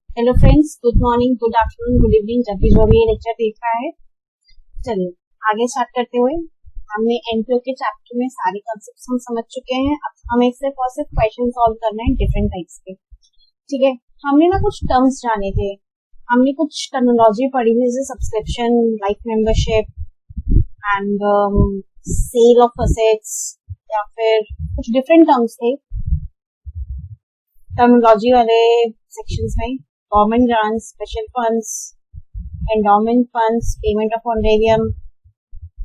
Hello friends, good morning, good afternoon, good evening, जब भी जो भी ये लेक्चर देख रहा है। चलिए आगे स्टार्ट करते हुए, हमने एनपीओ के चैप्टर में सारे कॉन्सेप्ट्स हम समझ चुके हैं। अब हमें सिर्फ और सिर्फ क्वेश्चन सॉल्व करना है डिफरेंट टाइप्स के। ठीक है, हमने ना कुछ टर्म्स जाने थे, हमने कुछ टर्मिनोलॉजी पढ़ी थी, जैसे subscription, life membership and sale of assets, या फिर कुछ डिफरेंट टर्म्स थे टर्मिनोलॉजी वाले सेक्शंस में। Government grants, special funds, endowment funds, payment of honorarium,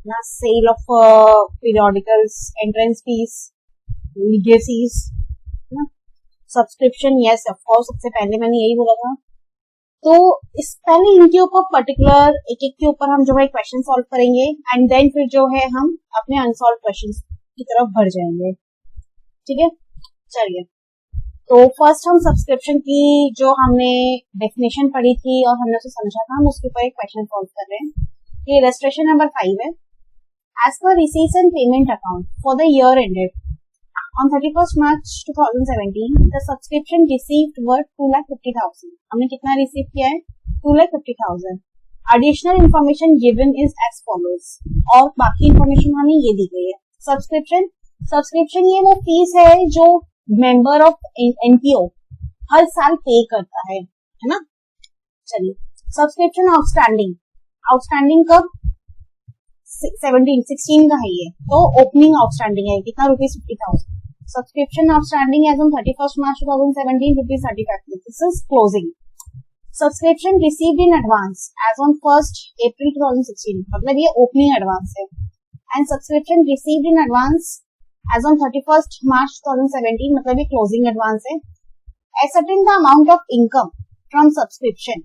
ना sale of periodicals, entrance fees, legacies, ना सब्सक्रिप्शन। यस ऑफ कोर्स, सबसे पहले मैंने यही बोला था। तो इस पहले इनके ऊपर पर्टिकुलर एक एक के ऊपर हम जो है क्वेश्चन सॉल्व करेंगे एंड देन फिर जो है हम अपने अनसॉल्व क्वेश्चन की तरफ बढ़ जाएंगे। ठीक है, चलिए। तो फर्स्ट हम सब्सक्रिप्शन की जो हमने डेफिनेशन पढ़ी थी और हमने उसे समझा था, हम उसके ऊपर एक क्वेश्चन सॉल्व कर रहे हैं। ये इलस्ट्रेशन नंबर 5 है। As per receipts and payment account for the year ended on 31st March 2017, the subscription received were 2,50,000. हमने कितना रिसीव किया है? 2,50,000. Additional information given is as follows. और बाकी इंफॉर्मेशन हमें ये दी गई है। सब्सक्रिप्शन ये वो फीस है जो मेंबर ऑफ एनपीओ हर साल पे करता है ना। चलिए, सब्सक्रिप्शन आउटस्टैंडिंग कब? 16 का है ये, तो ओपनिंग आउटस्टैंडिंग है कितना? ₹50,000. Subscription outstanding as on 31st March 2017, ₹35. This is closing. Subscription received in advance as on 1st April 2016, मतलब ये opening advance है. And subscription received in advance as on 31st March 2017, मतलब ये closing advance है. Ascertain the amount of income from subscription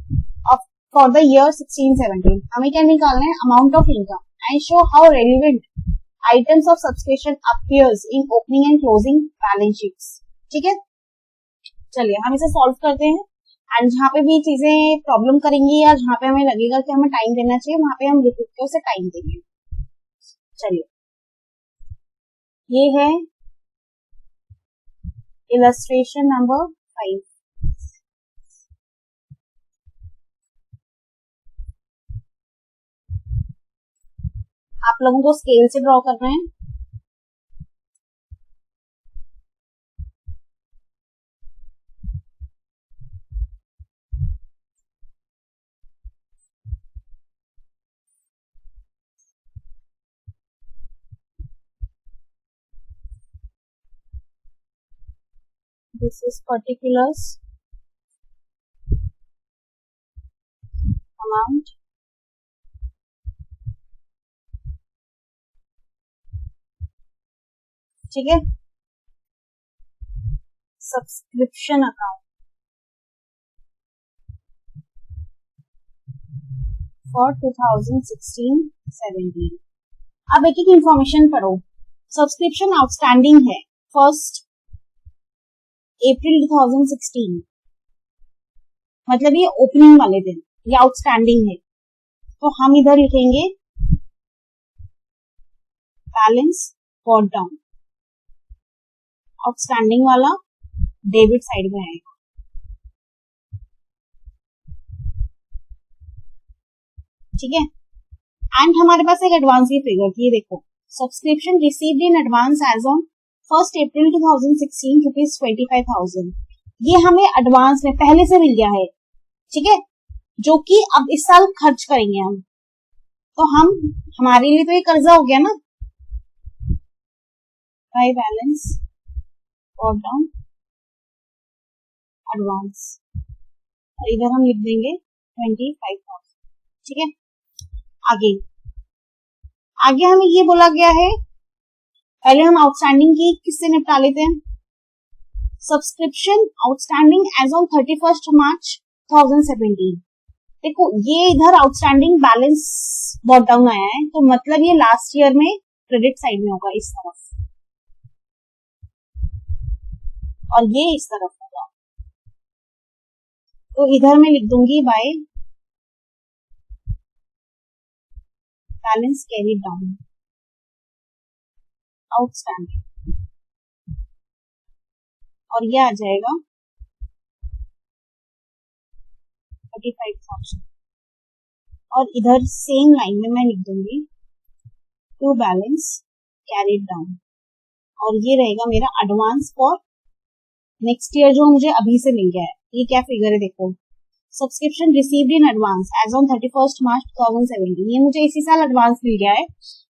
of for the year 16-17. हमें क्या निकालना है? Amount of income and show how relevant items of subscription appears in opening and closing balance sheets. ठीक है, चलिए हम इसे सॉल्व करते हैं एंड जहां पे भी चीजें प्रॉब्लम करेंगी या जहां पे हमें लगेगा कि हमें टाइम देना चाहिए, वहां पे हम लिख के उसे टाइम देंगे। चलिए, ये है इलस्ट्रेशन नंबर 5। आप लोगों को स्केल से ड्रॉ करना है। This is particulars amount ठीक है। Subscription account for 2016-17। अब एक एक इंफॉर्मेशन पढ़ो। सब्सक्रिप्शन आउटस्टैंडिंग है 1st April 2016, मतलब ये ओपनिंग वाले दिन, ये आउटस्टैंडिंग है, तो हम इधर लिखेंगे बैलेंस बॉट डाउन। आउटस्टैंडिंग वाला डेबिट साइड में आएगा। ठीक है, एंड हमारे पास एक एडवांस की फिगर थी, ये देखो। Subscription received in advance as on 1st April 2016, ₹25,000. ये हमें एडवांस में पहले से मिल गया है। ठीक है, जो कि अब इस साल खर्च करेंगे हम, तो हम हमारे लिए तो ये कर्जा हो गया ना। बाय बैलेंस और डाउन एडवांस, और इधर हम लिख देंगे 25,000। ठीक है, आगे हमें ये बोला गया है, पहले हम आउटस्टैंडिंग की किससे निपटा लेते हैं। Subscription outstanding as on 31st March 2017। देखो, ये इधर आउटस्टैंडिंग बैलेंस बॉट डाउन आया है, तो मतलब ये लास्ट ईयर में क्रेडिट साइड में होगा इस तरफ, और ये इस तरफ होगा। तो इधर मैं लिख दूंगी by balance carry down outstanding, और ये आ जाएगा 45,000 और इधर सेम लाइन में मैं लिख दूंगी टू बैलेंस कैरीड डाउन और ये रहेगा मेरा एडवांस फॉर नेक्स्ट ईयर जो मुझे अभी से मिल गया है। ये क्या फिगर है देखो, subscription received in advance as on 31 March 2017, ये मुझे इसी साल एडवांस मिल गया है,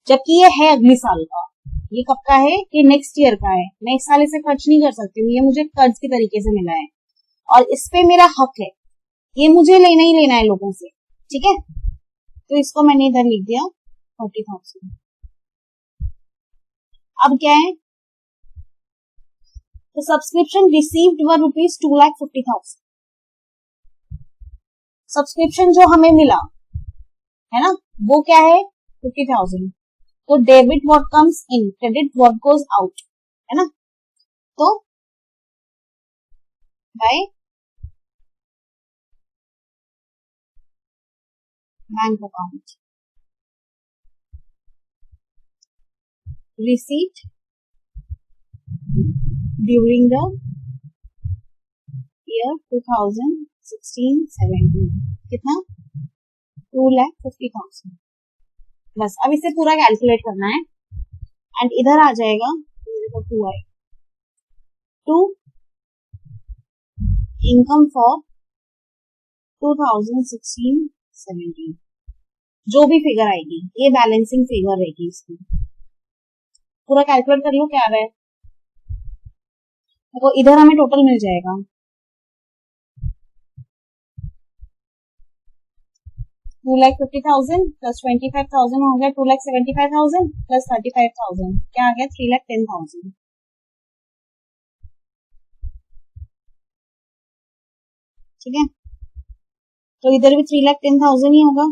जबकि ये है अगले साल का। ये कब का है? ये नेक्स्ट ईयर का है। मैं इस साल इसे खर्च नहीं कर सकती हूँ, ये मुझे कर्ज के तरीके से मिला है और इस पे मेरा हक है, ये मुझे लेना ही लेना है लोगों से, ठीक है। तो इसको मैंने इधर लिख दिया 40,000। अब क्या है, तो सब्सक्रिप्शन रिसीव्ड वर रुपीज 2,50,000। सब्सक्रिप्शन जो हमें मिला है ना, वो क्या है 50,000। तो debit what comes in, credit what goes out, है ना। तो by bank account receipt during the year 2016-17, कितना 2,50,000। बस अब इसे पूरा कैलकुलेट करना है एंड इधर आ जाएगा to I to income for 2016-17, जो भी फिगर आएगी ये बैलेंसिंग फिगर रहेगी इसकी। पूरा कैलकुलेट कर लो क्या आ रहा है, तो इधर हमें टोटल मिल जाएगा 2,50,000 प्लस 25,000 हो गया 2,75,000 प्लस 35,000, क्या आ गया 3,10,000। ठीक है, तो इधर भी 3,10,000 ही होगा।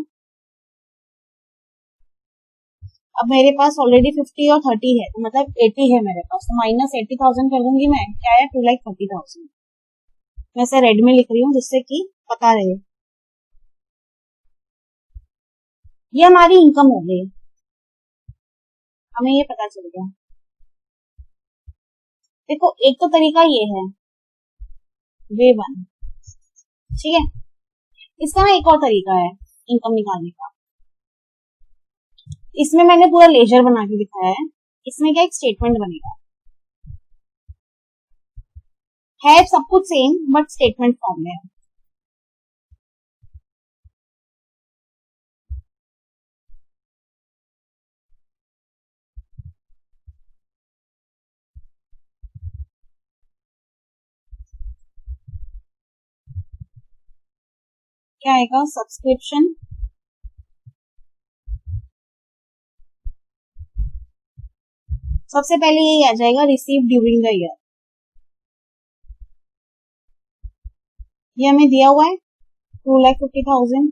अब मेरे पास ऑलरेडी 50 और 30 है, तो मतलब 80 है मेरे पास, तो माइनस 80,000 कर दूंगी मैं, क्या है 2,40,000। मैं इसे रेड में लिख रही हूँ जिससे कि पता रहे। ये हमारी इनकम हो गई, हमें ये पता चल गया। देखो एक तो तरीका ये है वे वन, ठीक है। इसका ना एक और तरीका है इनकम निकालने का, इसमें मैंने पूरा लेजर बना के दिखाया है। इसमें क्या एक स्टेटमेंट बनेगा, है सब कुछ सेम बट स्टेटमेंट फॉर्म में है। क्या आएगा, सब्सक्रिप्शन सबसे पहले यही आ जाएगा रिसीव ड्यूरिंग द ईयर, ये हमें दिया हुआ है 2,50,000।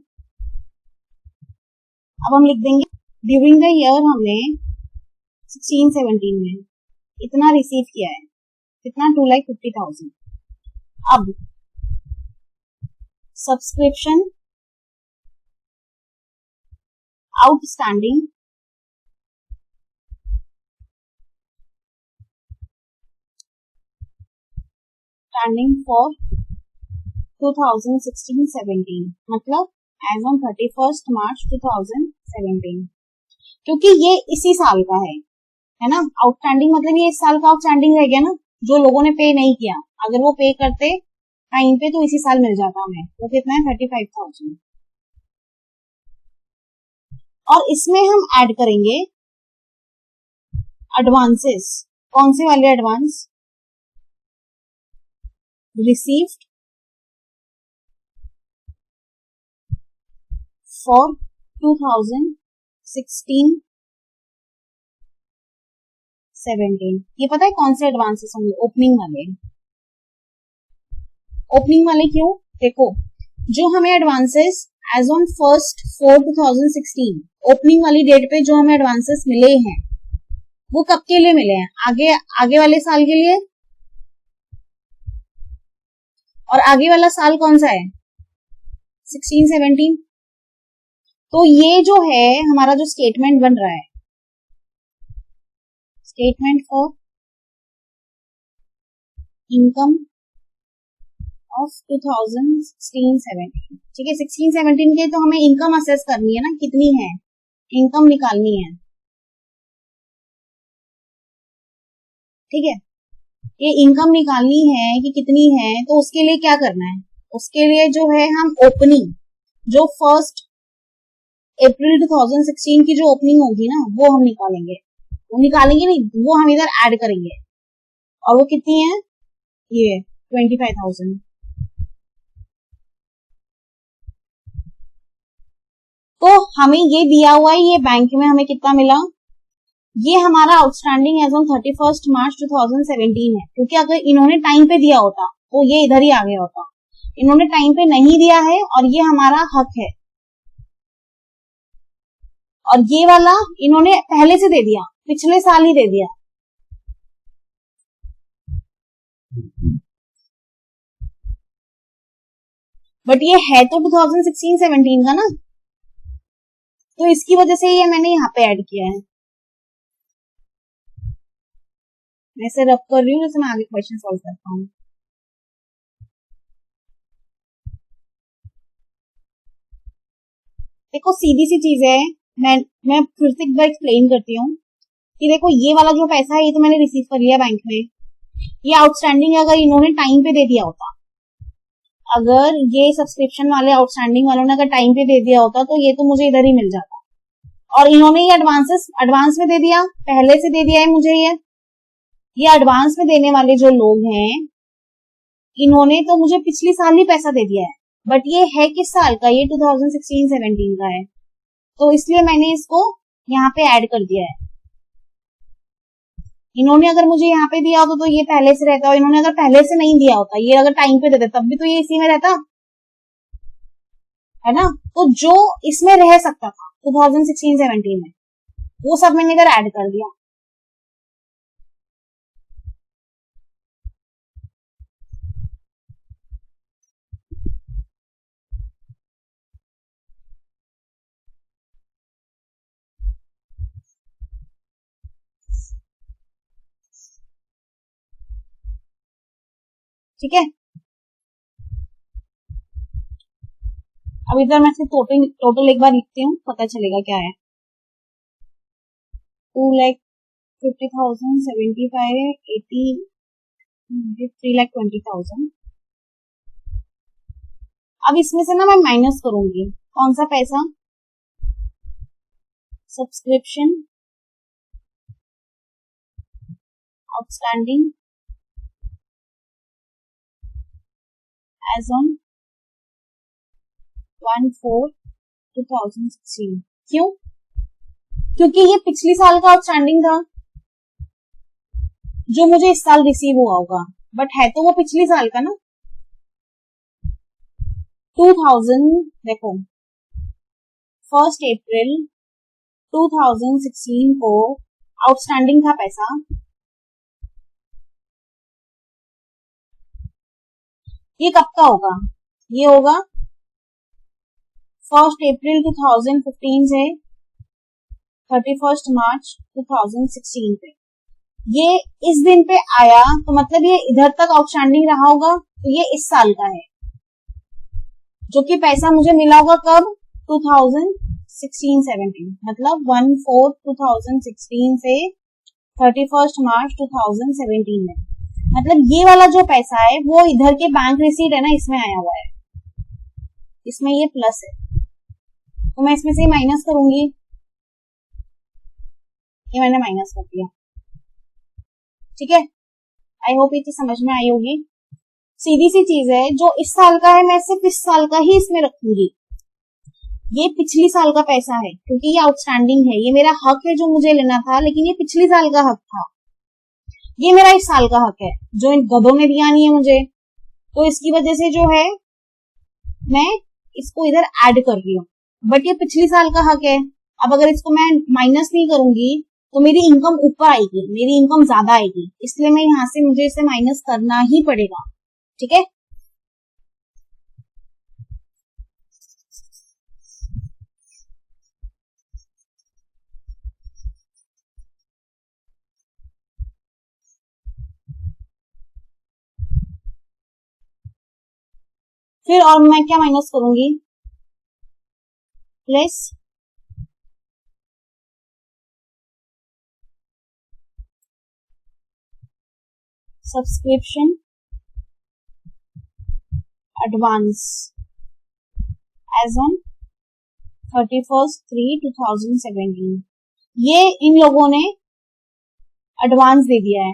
अब हम लिख देंगे ड्यूरिंग द ईयर हमने 16-17 में इतना रिसीव किया है, कितना 2,50,000। अब सब्सक्रिप्शन आउटस्टैंडिंग फॉर 2016-17, मतलब एज ऑन 31 मार्च 2017, क्योंकि ये इसी साल का है ना। आउटस्टैंडिंग मतलब ये इस साल का आउटस्टैंडिंग रह गया ना, जो लोगों ने पे नहीं किया, अगर वो पे करते टाइम पे तो इसी साल मिल जाता हमें। वो कितना है 35,000। और इसमें हम ऐड करेंगे एडवांसेस। कौन से वाले एडवांस, रिसीव्ड फॉर 2016-17। ये पता है कौन से एडवांसेस होंगे, ओपनिंग वाले। ओपनिंग वाले क्यों, देखो जो हमें एडवांसेस एज ऑन 1/4/2016 ओपनिंग वाली डेट पे जो हमें एडवांसेस मिले हैं वो कब के लिए मिले हैं, आगे वाले साल के लिए। और आगे वाला साल कौन सा है 16-17। तो ये जो है हमारा जो स्टेटमेंट बन रहा है, स्टेटमेंट फॉर इनकम ऑफ 2016-17। ठीक है, 16-17 के तो हमें इनकम असेस करनी है ना, कितनी है इनकम निकालनी है। ठीक है, ये इनकम निकालनी है कि कितनी है, तो उसके लिए क्या करना है, उसके लिए जो है हम ओपनिंग, जो 1 अप्रैल 2016 की जो ओपनिंग होगी ना, वो हम निकालेंगे। वो निकालेंगे नहीं, वो हम इधर ऐड करेंगे। और वो कितनी है, ये 25,000। तो हमें ये दिया हुआ है, ये बैंक में हमें कितना मिला, ये हमारा आउटस्टैंडिंग एज ऑन 31 मार्च 2017 है। क्योंकि अगर इन्होंने टाइम पे दिया होता तो ये इधर ही आ गया होता, इन्होंने टाइम पे नहीं दिया है और ये हमारा हक है। और ये वाला इन्होंने पहले से दे दिया, पिछले साल ही दे दिया। बट ये है तो 2016-17 का ना, तो इसकी वजह से ये मैंने यहाँ पे ऐड किया है। मैं इसे रब कर रही हूँ, जैसे मैं आगे क्वेश्चन सॉल्व करता हूँ। देखो सीधी सी चीज है, मैं फिर से एक बार एक्सप्लेन करती हूँ कि देखो ये वाला जो पैसा है ये तो मैंने रिसीव कर लिया बैंक में, ये आउटस्टैंडिंग अगर इन्होंने टाइम पे दे दिया होता, अगर ये सब्सक्रिप्शन वाले आउटस्टैंडिंग वालों ने अगर टाइम पे दे दिया होता तो ये तो मुझे इधर ही मिल जाता। और इन्होंने ये एडवांस में दे दिया, पहले से दे दिया है मुझे। ये एडवांस में देने वाले जो लोग हैं, इन्होंने तो मुझे पिछली साल ही पैसा दे दिया है। बट ये है किस साल का, ये 2016-17 का है, तो इसलिए मैंने इसको यहाँ पे ऐड कर दिया है। इन्होंने अगर मुझे यहाँ पे दिया होता तो ये पहले से रहता, और इन्होंने अगर पहले से नहीं दिया होता, ये अगर टाइम पे देते तब भी तो ये इसी में रहता है ना। तो जो इसमें रह सकता था 2016-17 में, वो सब मैंने इधर ऐड कर दिया। ठीक है, अब इधर मैं से टोटल एक बार लिखती हूँ, पता चलेगा क्या है। 2,50,000, 75, 80, 3,20,000। अब इसमें से ना मैं माइनस करूंगी कौन सा पैसा, सब्सक्रिप्शन आउटस्टैंडिंग एज ऑन 1/4/2016। क्यों, क्योंकि ये पिछली साल का आउटस्टैंडिंग था जो मुझे इस साल रिसीव हुआ होगा, बट है तो वो पिछली साल का ना। 2000, देखो 1 अप्रैल 2016 को आउटस्टैंडिंग था पैसा, ये कब का होगा, ये होगा 1 अप्रैल 2015 से 31 मार्च 2016 पे। ये इस दिन पे आया तो मतलब ये इधर तक आउटस्टैंडिंग रहा होगा, तो ये इस साल का है, जो कि पैसा मुझे मिला होगा कब, 2016-17, मतलब 1/4/2016 से 31 मार्च 2017 में। मतलब ये वाला जो पैसा है वो इधर के बैंक रिसीट है ना, इसमें आया हुआ है, इसमें ये प्लस है, तो मैं इसमें से माइनस करूंगी, ये मैंने माइनस कर दिया। ठीक है, आई होप ये चीज समझ में आई होगी। सीधी सी चीज है, जो इस साल का है मैं सिर्फ इस साल का ही इसमें रखूंगी। ये पिछली साल का पैसा है क्योंकि ये आउटस्टैंडिंग है, ये मेरा हक है जो मुझे लेना था, लेकिन ये पिछली साल का हक था। ये मेरा इस साल का हक है जो इन गधों ने दिया नहीं है मुझे, तो इसकी वजह से जो है मैं इसको इधर ऐड कर रही हूँ। बट ये पिछली साल का हक है, अब अगर इसको मैं माइनस नहीं करूंगी तो मेरी इनकम ऊपर आएगी, मेरी इनकम ज्यादा आएगी, इसलिए मैं यहाँ से मुझे इसे माइनस करना ही पड़ेगा। ठीक है, फिर और मैं क्या माइनस करूंगी, plus subscription advance as on 31/3/2017। ये इन लोगों ने एडवांस दे दिया है।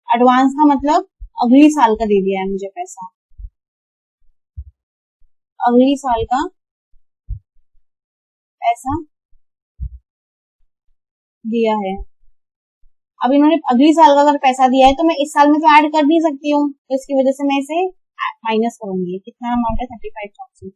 एडवांस का मतलब अगली साल का दे दिया है मुझे पैसा, अगली साल का पैसा दिया है। अब इन्होंने अगली साल का अगर पैसा दिया है तो मैं इस साल में तो ऐड कर नहीं सकती हूँ, तो इसकी वजह से मैं इसे माइनस करूंगी। कितना अमाउंट है, 35,000।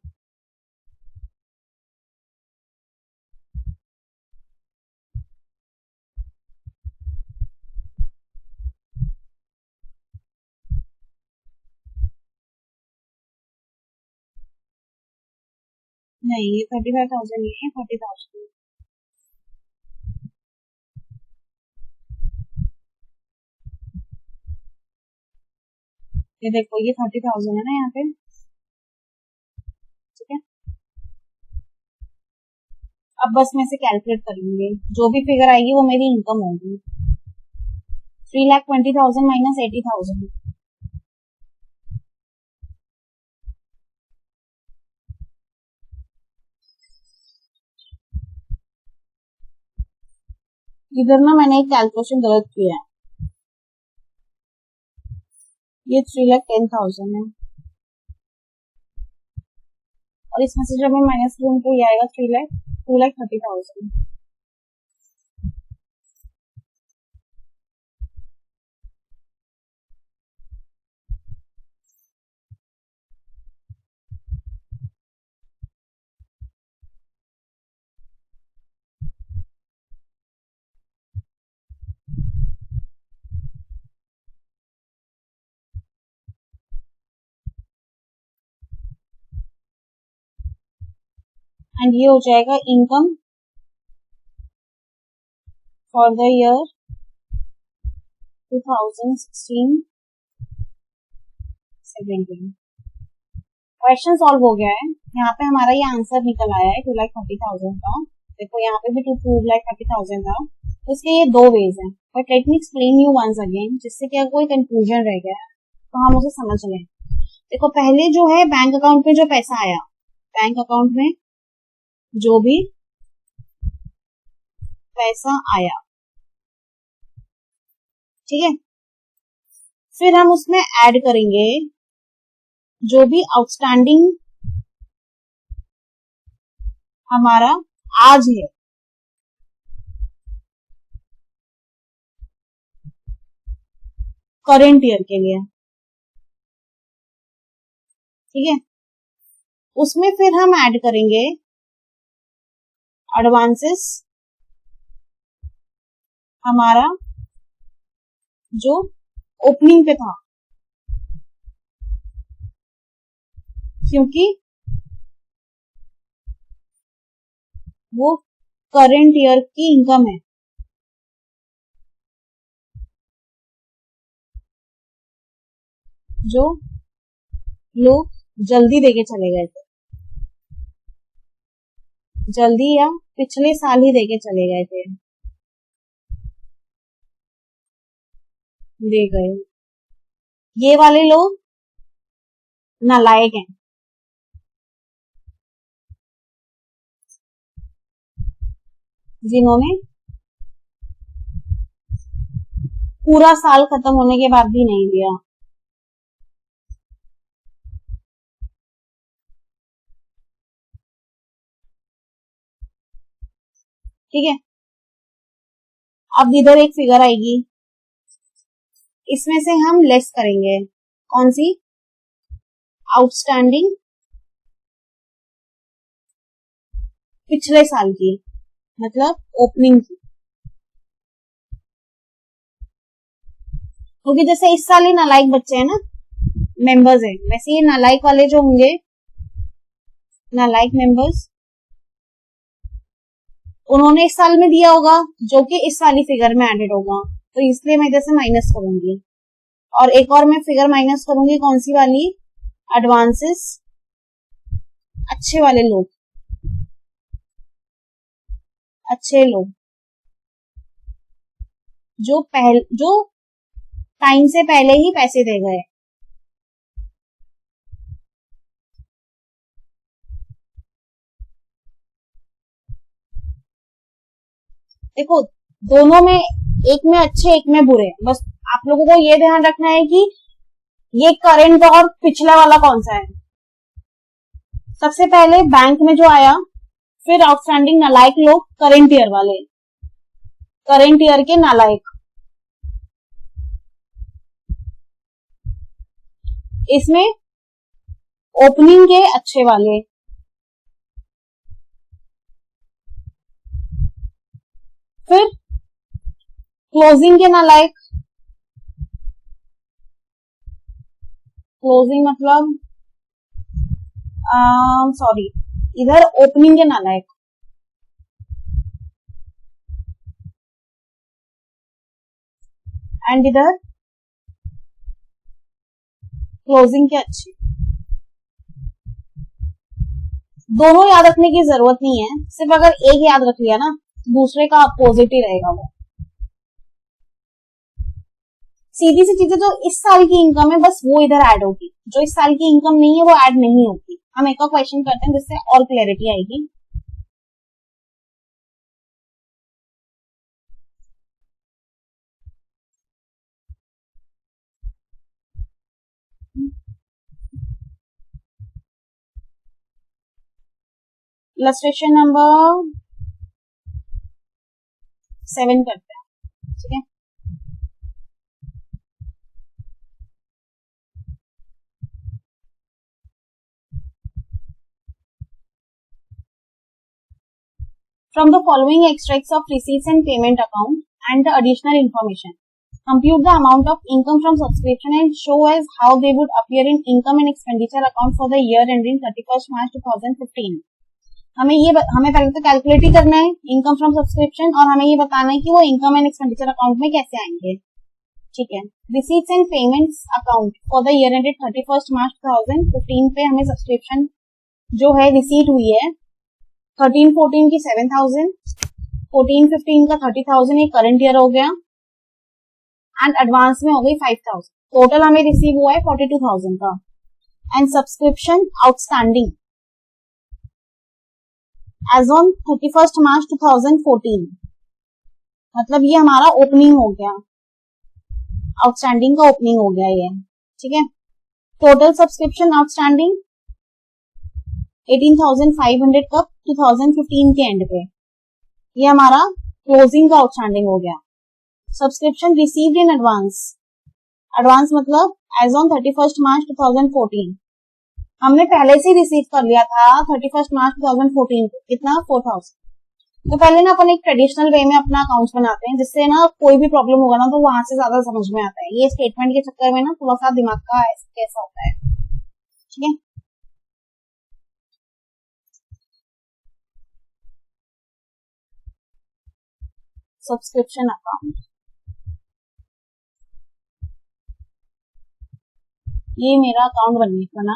नहीं, ये 35,000 नहीं है, 40,000। ये देखो, ये 30,000 है ना यहाँ पे, ठीक है। अब बस मैं इसे कैलकुलेट करेंगे, जो भी फिगर आएगी वो मेरी इनकम होगी। 3,20,000 माइनस 80,000, इधर ना मैंने एक कैलकुलेशन गलत किया है। ये 3,10,000 है और इसमें से जब मैं माइनस करूँ तो ये आएगा 2,30,000। एंड ये हो जाएगा income for the year 2016-17। Question solve हो गया है। यहाँ पे हमारा ये आंसर निकल आया है 2,30,000 का। देखो यहाँ पे भी 2,30,000 था। तो इसके ये दो वेज हैं, but let me explain you once again, जिससे कि कोई कंफ्यूजन रह गया तो हम उसे समझ लें। देखो पहले जो है बैंक अकाउंट में जो पैसा आया, बैंक अकाउंट में जो भी पैसा आया, ठीक है, फिर हम उसमें ऐड करेंगे जो भी आउटस्टैंडिंग हमारा आज है, करेंट ईयर के लिए, ठीक है। उसमें फिर हम ऐड करेंगे एडवांसेस हमारा जो ओपनिंग पे था, क्योंकि वो करेंट ईयर की इनकम है, जो लोग जल्दी देके चले गए थे, जल्दी या पिछले साल ही देके चले गए थे, दे गए। ये वाले लोग नालायक हैं, जिन्होंने पूरा साल खत्म होने के बाद भी नहीं दिया। ठीक है, अब इधर एक फिगर आएगी, इसमें से हम लेस करेंगे, कौन सी, आउटस्टैंडिंग पिछले साल की, मतलब ओपनिंग की, क्योंकि जैसे इस साल ही नालायक बच्चे हैं ना, मेंबर्स हैं, वैसे ये नालायक वाले जो होंगे, नालायक मेंबर्स, उन्होंने इस साल में दिया होगा, जो कि इस साल ही फिगर में एडेड होगा, तो इसलिए मैं इधर से माइनस करूंगी। और एक और मैं फिगर माइनस करूंगी, कौन सी वाली, एडवांसेस अच्छे वाले लोग, अच्छे लोग जो टाइम से पहले ही पैसे दे गए। देखो दोनों में, एक में अच्छे एक में बुरे, बस आप लोगों को ये ध्यान रखना है कि ये करंट और पिछला वाला कौन सा है। सबसे पहले बैंक में जो आया, फिर आउटस्टैंडिंग नालायक लोग, करंट ईयर वाले, करंट ईयर के नालायक। इसमें ओपनिंग के अच्छे वाले, फिर क्लोजिंग के नालायक, क्लोजिंग मतलब सॉरी, इधर ओपनिंग के नालायक, एंड इधर क्लोजिंग के अच्छे। दोनों याद रखने की जरूरत नहीं है, सिर्फ अगर एक याद रख लिया ना, दूसरे का अपोजिट ही रहेगा वो। सीधी सी चीजें जो इस साल की इनकम है बस वो इधर ऐड होगी, जो इस साल की इनकम नहीं है वो ऐड नहीं होगी। हम एक और क्वेश्चन करते हैं जिससे और क्लैरिटी आएगी। इलस्ट्रेशन नंबर 7 करते हैं, ठीक है। From the following extracts of receipts and payment account and the additional information, compute the amount of income from subscription and show as how they would appear in income and expenditure account for the year ending 31st March 2015. हमें पहले तो calculate ही करना है income from subscription, और हमें ये बताना है कि वो इनकम एंड एक्सपेंडिचर अकाउंट में कैसे आएंगे, ठीक है। Receipts and payments account for the year ended 31st March 2015 पे हमें सब्सक्रिप्शन जो है रिसीट हुई है 13-14 की 7,000, 14-15 का 30,000, ये करंट ईयर हो गया, एंड एडवांस में हो गई 5,000। टोटल हमें रिसीव हुआ है 42,000 का। And subscription outstanding as on 31st March 2014, मतलब ये हमारा ओपनिंग हो गया, आउटस्टैंडिंग का ओपनिंग हो गया ये, ठीक है। टोटल सब्सक्रिप्शन आउटस्टैंडिंग 18,500 कब 2015 के एंड पे, ये हमारा क्लोजिंग का आउटस्टैंडिंग हो गया। Subscription received in advance, advance मतलब एज ऑन 31st March 2014, हमने पहले से रिसीव कर लिया था 31st March 2014 को, कितना 4,000। तो पहले ना अपन एक ट्रेडिशनल वे में अपना अकाउंट्स बनाते हैं, जिससे ना कोई भी प्रॉब्लम होगा ना तो वहां से ज्यादा समझ में आता है। ये स्टेटमेंट के चक्कर में ना थोड़ा सा दिमाग का कैसा होता है, ठीक है। सब्सक्रिप्शन अकाउंट, ये मेरा अकाउंट बना।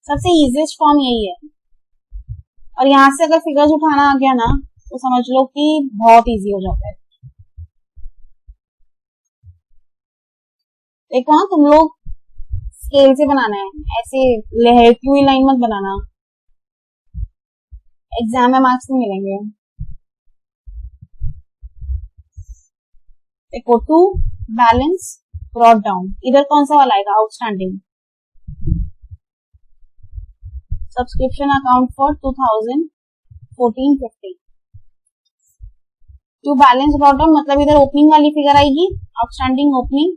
सबसे इजीएस्ट फॉर्म यही है, और यहाँ से अगर फिगर्स उठाना आ गया ना तो समझ लो कि बहुत इजी हो जाता है। देखो हाँ, तुम लोग स्केल से बनाना है, ऐसे लहरती हुई लाइन मत बनाना, एग्जाम में मार्क्स नहीं मिलेंगे। देखो टू बैलेंस ब्रॉट डाउन, इधर कौन सा वाला आएगा, outstanding. Subscription account for 2014-15। To balance brought down मतलब इधर ओपनिंग वाली फिगर आएगी, आउटस्टैंडिंग ओपनिंग।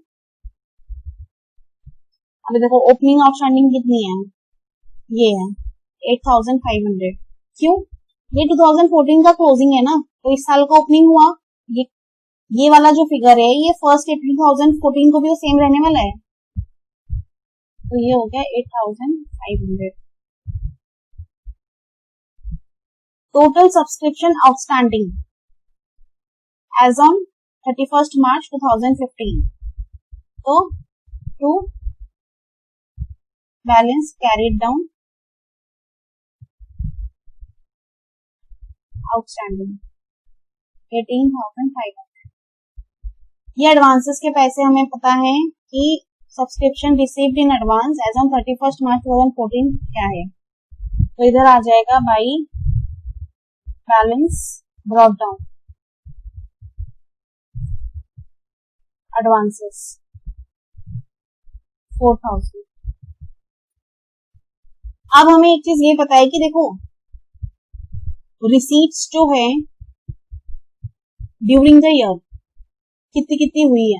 अभी देखो ओपनिंग आउटस्टैंडिंग कितनी है, ये है 8,500। क्यों, ये 2014 का क्लोजिंग है ना, तो इस साल का ओपनिंग हुआ। ये वाला जो फिगर है ये 1 April 2014 को भी तो सेम रहने वाला है, तो ये हो गया 8,500। Total subscription outstanding as on 31st March 2015, तो to balance carried down outstanding 18,500। ये एडवांसेस के पैसे हमें पता है कि subscription received in advance as on 31 March 2014 क्या है, तो इधर आ जाएगा by balance brought down advances 4,000। अब हमें एक चीज ये पता है कि देखो रिसीट्स जो है ड्यूरिंग द ईयर कितनी कितनी हुई है,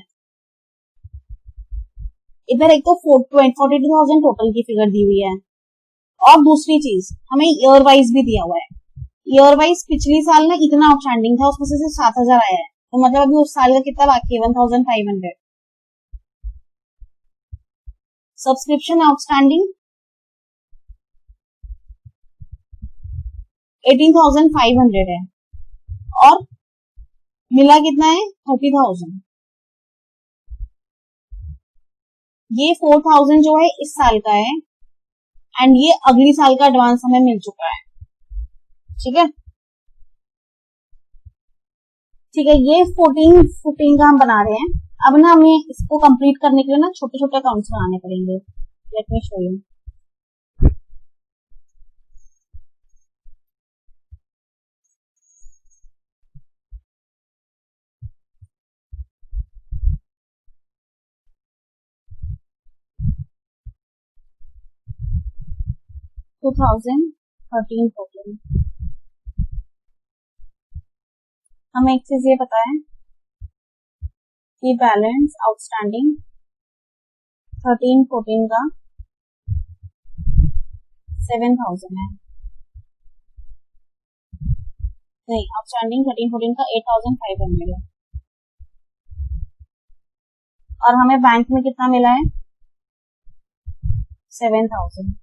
इधर एक तो 42,000 टोटल की फिगर दी हुई है, और दूसरी चीज हमें ईयर वाइज भी दिया हुआ है। ईयर वाइज पिछली साल ना इतना आउटस्टैंडिंग था, उसमें से सिर्फ 7,000 आया है, तो मतलब अभी उस साल का कितना बाकी है 1,500। सब्सक्रिप्शन आउटस्टैंडिंग 18,500 है और मिला कितना है 30,000। ये 4,000 जो है इस साल का है एंड ये अगली साल का एडवांस हमें मिल चुका है। ठीक है, ठीक है, ये 14 का हम बना रहे हैं। अब ना हमें इसको कंप्लीट करने के लिए ना छोटे छोटे अकाउंट्स बनाने पड़ेंगे। Let me show you. To 2013-14 हमें एक चीज ये पता है कि बैलेंस आउटस्टैंडिंग 13-14 का 7,000 है, नहीं आउटस्टैंडिंग 13-14 का 8,500 है, और हमें बैंक में कितना मिला है 7,000।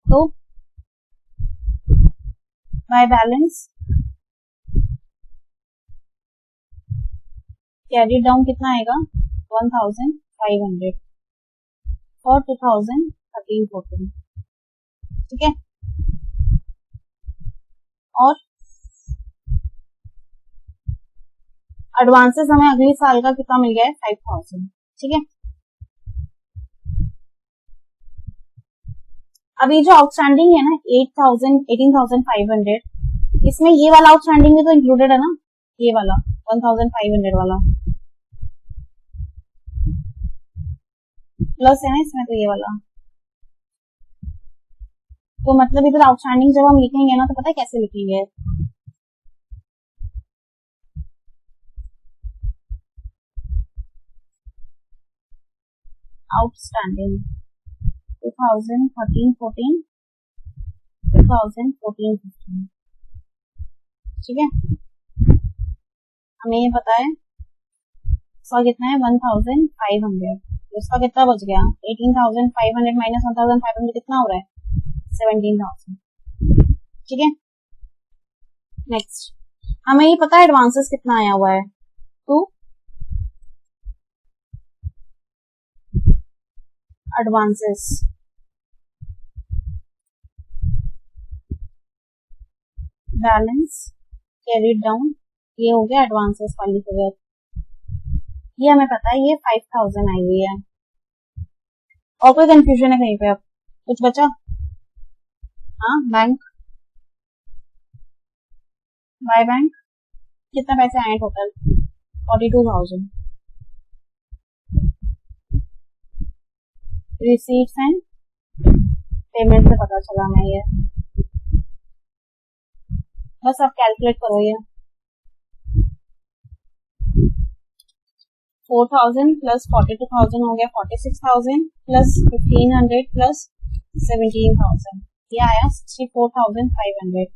तो बाय बैलेंस कैरी डाउन कितना आएगा 1,500 फॉर 2013-14। ठीक है, और एडवांसेस हमें अगले साल का कितना मिल गया है 5,000। ठीक है, अभी जो आउटस्टैंडिंग है ना 18,500, इसमें ये वाला आउटस्टैंडिंग भी तो इंक्लूडेड है ना, ये वाला 1,500 वाला प्लस है ना इसमें, तो ये वाला, तो मतलब इधर आउटस्टैंडिंग जब हम लिखेंगे ना तो पता है कैसे लिखेंगे, आउटस्टैंडिंग 2013-14 2014-15। ठीक है, हमें ये पता है इसका कितना है 1,500, तो इसका कितना बच गया 18,500 माइनस 1,500 कितना हो रहा है 17,000। ठीक है, नेक्स्ट हमें ये पता है एडवांसेस कितना आया हुआ है, तो एडवांसेस बैलेंस कैरीड डाउन, ये हो गया एडवांसेस वाली फिगर, ये हमें पता है ये 5,000 आई हुई है। और कोई कंफ्यूजन है कहीं पे, अब कुछ बचा? हाँ, बैंक बाय बैंक कितना पैसे आए टोटल 42,000। रिसीट्स एंड पेमेंट से पता चला मैं ये, बस आप कैलकुलेट करो ये 4,000 प्लस 42,000 हो गया 46,000 प्लस 1,500 प्लस 17,000, ये आया 64,500।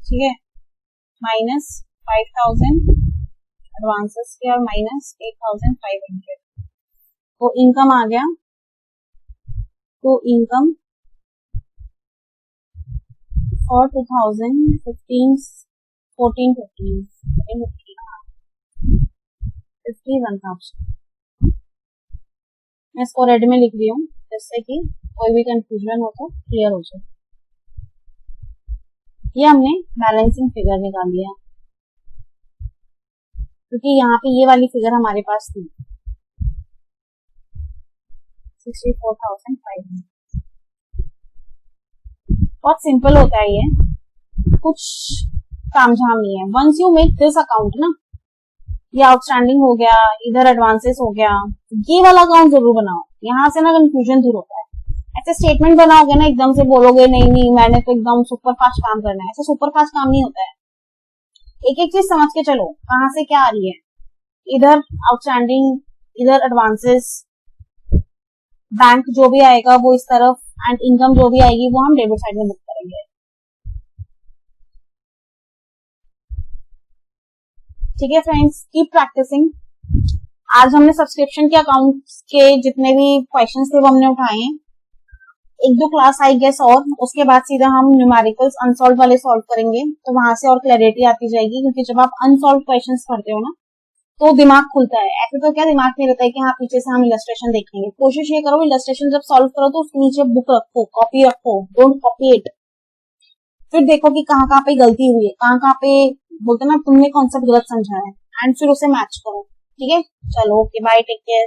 ठीक है, माइनस 5,000 एडवांसेस के और माइनस 8,500, तो इनकम आ गया, तो इनकम फॉर 2015 14-15 51,000। मैं इसको रेड में लिख रही हूँ जिससे कि कोई भी कंफ्यूजन हो तो क्लियर हो जाए। ये हमने बैलेंसिंग फिगर निकाल लिया क्योंकि यहाँ पे ये वाली फिगर हमारे पास थी 64,500। बहुत सिंपल होता है ये, कुछ तामझाम नहीं है। Once you make this account ना, ये आउटस्टैंडिंग हो गया, इधर एडवांसेस हो गया, ये वाला अकाउंट जरूर बनाओ, यहाँ से ना कंफ्यूजन दूर होता है। ऐसे स्टेटमेंट बनाओगे ना एकदम से बोलोगे नहीं नहीं मैंने तो एकदम सुपर फास्ट काम करना है, ऐसे सुपर फास्ट काम नहीं होता है। एक एक चीज समझ के चलो कहाँ से क्या आ रही है, इधर आउटस्टैंडिंग, इधर एडवांसेस, बैंक जो भी आएगा वो इस तरफ, एंड इनकम जो भी आएगी वो हम डेबिट साइड में बुक करेंगे। ठीक है फ्रेंड्स, कीप प्रैक्टिसिंग। आज हमने सब्सक्रिप्शन के अकाउंट के जितने भी क्वेश्चंस थे वो हमने उठाए हैं। एक दो क्लास आई गेस और उसके बाद सीधा हम न्यूमेरिकल्स अनसॉल्व वाले सॉल्व करेंगे, तो वहां से और क्लैरिटी आती जाएगी, क्योंकि जब आप अनसॉल्व क्वेश्चंस करते हो ना तो दिमाग खुलता है। ऐसे तो क्या दिमाग नहीं रहता है कि हाँ पीछे से हम इलस्ट्रेशन देखेंगे। कोशिश ये करो इलस्ट्रेशन जब सॉल्व करो तो उसके नीचे बुक रखो, कॉपी रखो, डोंट कॉपी इट। फिर देखो कि कहाँ कहाँ पे गलती हुई है, कहाँ कहाँ पे बोलते ना तुमने कॉन्सेप्ट गलत समझा है, एंड फिर उसे मैच करो। ठीक है, चलो ओके बाय, टेक केयर।